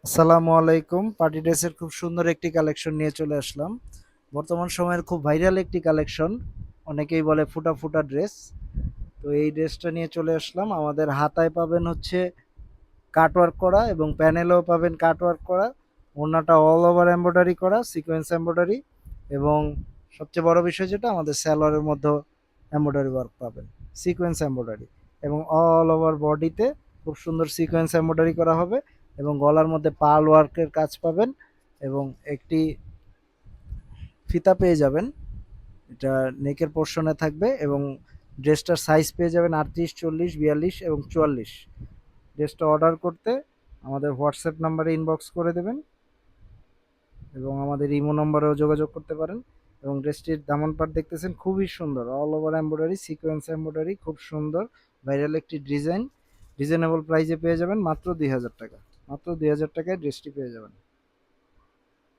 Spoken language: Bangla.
আসসালামু আলাইকুম। পার্টি ড্রেসের খুব সুন্দর একটি কালেকশন নিয়ে চলে আসলাম। বর্তমান সময়ের খুব ভাইরাল একটি কালেকশন। অনেকেই বলে ফুটা, ফুটা ড্রেস। তো এই ড্রেসটা নিয়ে চলে আসলাম। আমাদের হাতায় পাবেন হচ্ছে কাটওয়ার্ক করা এবং প্যানেলেও পাবেন কাটওয়ার্ক করা। ওড়নাটা অল ওভার এমব্রয়ডারি করা, সিকোয়েন্স এমব্রয়ডারি এবং সবচেয়ে বড় বিষয় যেটা আমাদের সালোয়ারের মধ্যেও এমব্রয়ডারি ওয়ার্ক পাবেন। সিকোয়েন্স এমব্রয়ডারি এবং অল ওভার বডিতে খুব সুন্দর সিকোয়েন্স এমব্রয়ডারি করা হবে এবং গলার মধ্যে পার্ল ওয়ার্কের কাজ পাবেন এবং একটি ফিতা পেয়ে যাবেন। এটা নেকের পোর্শনে থাকবে এবং ড্রেসটার সাইজ পেয়ে যাবেন ৩৮, ৪০, ৪২ এবং ৪৪। ড্রেসটা অর্ডার করতে আমাদের হোয়াটসঅ্যাপ নাম্বারে ইনবক্স করে দেবেন এবং আমাদের ইমো নম্বরেও যোগাযোগ করতে পারেন। এবং ড্রেসটির দামন পাট দেখতেছেন খুবই সুন্দর, all over embroidery, sequence embroidery, খুব সুন্দর ভাইরাল একটি ডিজাইন। রিজনেবল প্রাইসে পেয়ে যাবেন মাত্র ২০০০ টাকা। মাত্র ২০০০ টাকায় ড্রেসটি পেয়ে যাবেন।